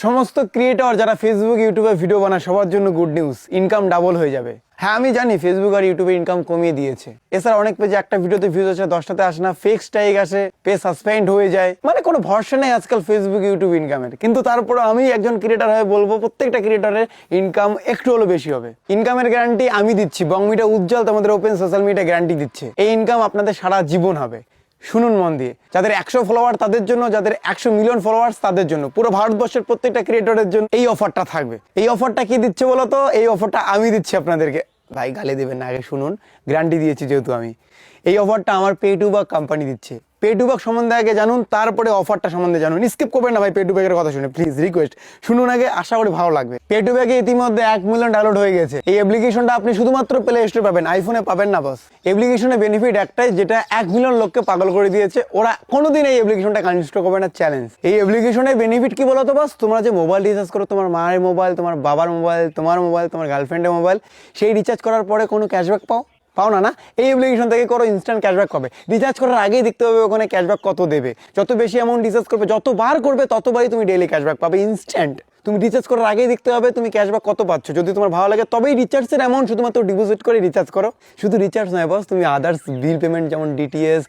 সমস্ত ক্রিয়েটর যারা ফেসবুক ইউটিউবে ভিডিও বানায় সবার জন্য গুড নিউজ, ইনকাম ডাবল হয়ে যাবে। হ্যাঁ আমি জানি ফেসবুক আর ইউটিউবে ইনকাম কমিয়ে দিয়েছে। এছাড়া অনেক পেজে একটা ভিডিওতে ভিউজ আসে 10টাতে আসে না, ফেক স্ট্রাইক আসে, পেজ সাসপেন্ড হয়ে যায়, মানে কোনো ভরসা নেই আজকাল ফেসবুক ইউটিউব ইনকামের। কিন্তু তারপরে আমি একজন ক্রিয়েটর হয়ে বলবো প্রত্যেকটা ক্রিয়েটরের ইনকাম একটু হলেও বেশি হবে। ইনকামের গ্যারান্টি আমি দিচ্ছি, বং মিডিয়া উজ্জ্বল তোমাদের ওপেন সোশ্যাল মিডিয়া গ্যারান্টি দিচ্ছে। এই ইনকাম আপনাদের সারা জীবন হবে। শুনুন মন দিয়ে, যাদের 100 ফলোয়ার তাদের জন্য, যাদের 100 মিলিয়ন ফলোয়ার্স তাদের জন্য, পুরো ভারতবর্ষের প্রত্যেকটা ক্রিয়েটরের জন্য এই অফারটা থাকবে। এই অফারটা কি দিচ্ছে বলো তো? এই অফারটা আমি দিচ্ছি আপনাদেরকে। ভাই গালি দেবেন না, আগে শুনুন, গ্যারান্টি দিয়েছি যেহেতু আমি। এই অফারটা আমার পে2বাক কোম্পানি দিচ্ছে। পে2বাক সম্বন্ধে আগে জানুন, তারপরে অফারটা সম্বন্ধে জানুন। স্কিপ করবেন না ভাই পে2বাকের কথা শুনে, প্লিজ রিকোয়েস্ট শুনুন আগে, আশা করি ভালো লাগবে। পে2বাকে ইতিমধ্যে 1 মিলিয়ন ডাউনলোড হয়ে গেছে। এই অ্যাপ্লিকেশনটা আপনি শুধুমাত্র প্লে স্টোরে পাবেন, আইফোনে পাবেন না বস। অ্যাপ্লিকেশনের বেনিফিট একটাই, যেটা 1 মিলিয়ন লোককে পাগল করে দিয়েছে। ওরা কোনোদিন এই অ্যাপ্লিকেশনটা আনইনস্টল করবে না, চ্যালেঞ্জ। এই অ্যাপ্লিকেশনের বেনিফিট কি বলতো বস? তোমরা যে মোবাইল রিচার্জ করো, তোমার মায়ের মোবাইল, তোমার বাবার মোবাইল, তোমার মোবাইল, তোমার গার্লফ্রেন্ডের মোবাইল, সেই রিচার্জ করার পরে কোনো ক্যাশব্যাক পাও না? এই অ্যাপ্লিকেশন থেকে করো, ইনস্ট্যান্ট ক্যাশব্যাক পাবে। রিচার্জ করার আগেই দেখতে হবে ওখানে ক্যাশব্যাক কত দেবে। যত বেশি অ্যামাউন্ট রিচার্জ করবে, যতবার করবে ততবারই তুমি ডেইলি ক্যাশব্যাক পাবে ইনস্ট্যান্ট। তুমি রিচার্জ করার আগেই দেখতে হবে তুমি ক্যাশব্যাক কত পাচ্ছ। যদি তোমার ভালো লাগে তবেই রিচার্জের অ্যামাউন্ট শুধুমাত্র ডিপোজিট করে রিচার্জ করো। শুধু রিচার্জ নয় বস, তুমি আদার্স বিল পেমেন্ট যেমন ডিটিএস,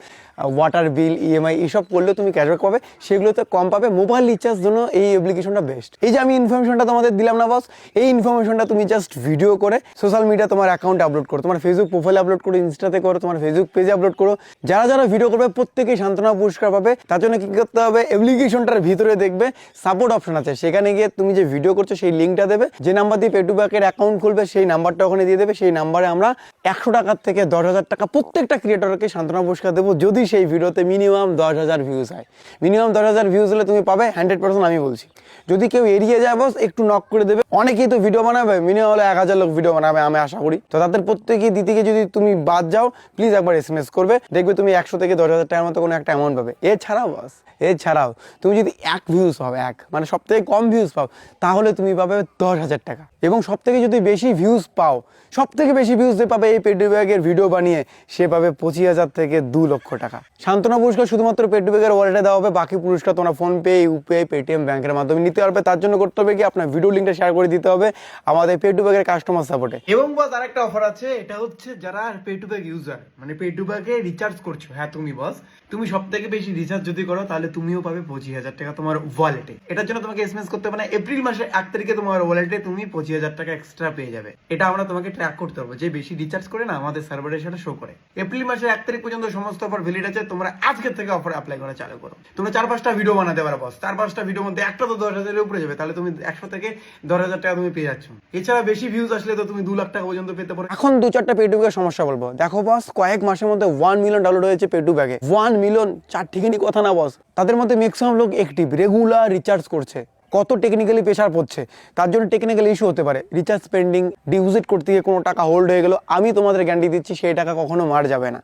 ওয়াটার বিল, ইএমআই এইসব করলেও তুমি ক্যাশব্যাক পাবে, সেগুলোতে কম পাবে। মোবাইল রিচার্জ জন্য এই অ্যাপ্লিকেশনটা বেস্ট। এই যে আমি ইনফরমেশনটা তোমাদের দিলাম না বস, এই ইনফরমেশনটা তুমি জাস্ট ভিডিও করে সোশ্যাল মিডিয়া তোমার অ্যাকাউন্টে আপলোড করো, তোমার ফেসবুক প্রোফাইলে আপলোড করো, ইনস্টাতে করো, তোমার ফেসবুক পেজে আপলোড করো। যারা যারা ভিডিও করবে প্রত্যেকেই সান্ত্বনা পুরস্কার পাবে। তার জন্য কি করতে হবে? অ্যাপ্লিকেশনটার ভিতরে দেখবে সাপোর্ট অপশন আছে, সেখানে গিয়ে তুমি যে ভিডিও করছো সেই লিঙ্কটা দেবে। যে নাম্বার দিয়ে পে2বাকের অ্যাকাউন্ট খুলবে সেই নাম্বারটা ওখানে দিয়ে দেবে। সেই নাম্বারে আমরা 100 টাকার থেকে 10,000 টাকা প্রত্যেকটা ক্রিয়েটরকে সান্ত্বনা পুরস্কার দেবো, যদি সেই ভিডিওতে মিনিমাম 10,000 ভিউজ হয়। মিনিমাম 10,000 ভিউজ হলে তুমি পাবে 100%, আমি বলছি। যদি কেউ এড়িয়ে যায় বস, একটু নক করে দেবে। অনেকেই তো ভিডিও বানাবে, মিনিমাম হলে 1000 লোক ভিডিও বানাবে আমি আশা করি। তো তাদের প্রত্যেকেই দিতে গিয়ে যদি তুমি বাদ যাও, প্লিজ একবার SMS করবে, দেখবে তুমি 100 থেকে 10,000 টাকার মতো কোনো একটা অ্যামাউন্ট পাবে। এছাড়াও বস, এছাড়াও তুমি যদি 1 ভিউজ পাও, মানে সব থেকে কম ভিউজ পাও, তাহলে তুমি পাবে 10,000 টাকা। এবং সব থেকে যদি বেশি ভিউজ পাও, সব থেকে বেশি ভিউজ যে পাবে এই পে2বাকের ভিডিও বানিয়ে, সে পাবে 25,000 থেকে 2 লক্ষ টাকা। সান্ত্বনা পুরস্কার শুধুমাত্র পে2বাকের ওয়ালেটে দেওয়া হবে। বাকি পুরস্কার তোমরা ফোনপে, ইউপিআই, পেটিএম ব্যাংকের মাধ্যমে নিতে পারবে। তার জন্য করতে হবে কি, আপনার ভিডিও লিঙ্কটা শেয়ার করে দিতে হবে আমাদের পে2বাকের কাস্টমার সাপোর্টে। এবং বস আরেকটা অফার আছে, এটা হচ্ছে যারা পে2বাক ইউজার, মানে পে2বাকে রিচার্জ করছো, হ্যাঁ তুমি বস, তুমি সব থেকে বেশি রিচার্জ যদি করো তাহলে তুমিও পাবে 25,000 টাকা তোমার ওয়ালেটে। এটার জন্য তোমাকে SMS করতে হবে না। এপ্রিল মাসের 1 তারিখে তোমার ওয়ালেটে তুমি 25,000 টাকা এক্সট্রা পেয়ে যাবে। এটা আমরা তোমাকে ট্র্যাক করতে পারবো, যে বেশি রিচার্জ করে না আমাদের সার্ভারের সাথে শো করে। এপ্রিল মাসের 1 তারিখ পর্যন্ত সমস্ত অফার ভ্যালিড আছে। তোমরা আজকের থেকে অফার অ্যাপ্লাই করা চালু করো। তোমরা 4-5টা ভিডিও বানাতে পারো বস, 4-5টা ভিডিওর মধ্যে একটা তো 10,000 এর উপরে যাবে, তাহলে তুমি 100 থেকে 10,000 টাকা তুমি পেয়ে যাচ্ছ। এছাড়া বেশি ভিউজ আসলে তো তুমি 2 লাখ টাকা পর্যন্ত পেতে পারো। এখন 2-4টা পে2বাকের সমস্যা বলবো। দেখো বস, কয়েক মাসের মধ্যে 1 মিলিয়ন ডাউনলোড হয়েছে পে2বাকে। 1 মিলিয়ন, চার ঠিকই কথা না বস। তাদের মধ্যে ম্যাক্সিমাম লোক অ্যাক্টিভ, রেগুলার রিচার্জ করছে। কত টেকনিক্যালি প্রেশার পড়ছে, তার জন্য টেকনিক্যাল ইস্যু হতে পারে। রিচার্জ পেন্ডিং, ডিপোজিট করতে গিয়ে কোনো টাকা হোল্ড হয়ে গেল, আমি তোমাদের গ্যারান্টি দিচ্ছি সেই টাকা কখনো মার যাবে না।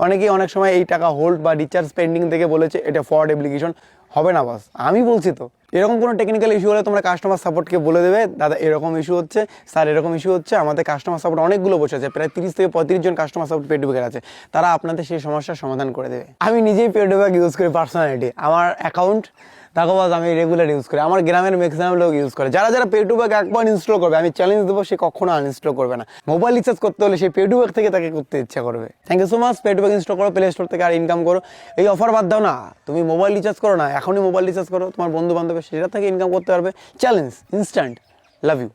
অনেকেই অনেক সময় এই টাকা হোল্ড বা রিচার্জ পেন্ডিং থেকে বলেছে এটা ফ্রড অ্যাপ্লিকেশন, হবে না বস, আমি বলছি তো। এরকম কোনো টেকনিক্যাল ইস্যু হলে তোমরা কাস্টমার সাপোর্টকে বলে দেবে, দাদা এরকম ইস্যু হচ্ছে, স্যার এরকম ইস্যু হচ্ছে। আমাদের কাস্টমার সাপোর্ট অনেকগুলো বসে আছে, প্রায় 30 থেকে 35 জন কাস্টমার সাপোর্ট পে2বাকের আছে। তারা আপনাদের সেই সমস্যার সমাধান করে দেবে। আমি নিজেই পে2বাক ইউজ করি পার্সোনালিটি, আমার অ্যাকাউন্ট দেখো বস, আমি রেগুলার ইউজ করি। আমার গ্রামের ম্যাক্সিমাম লোক ইউজ করে। যারা যারা পে2বাক একবার ইনস্টল করবে, আমি চ্যালেঞ্জ দেবো, সে কখনো আনইনস্টল করবে না। মোবাইল রিচার্জ করতে হলে সেই পে2বাক থেকে তাকে করতে ইচ্ছা করবে। Thank you so much. পে2বাক ইনস্টল করো প্লে স্টোর থেকে, আর ইনকাম করো। এই অফার বাদ দাও না, তুমি মোবাইল রিচার্জ করো না, এখনই মোবাইল রিচার্জ করো, তোমার বন্ধু বান্ধবের সেটা থেকে ইনকাম করতে পারবে। Challenge instant. Love you.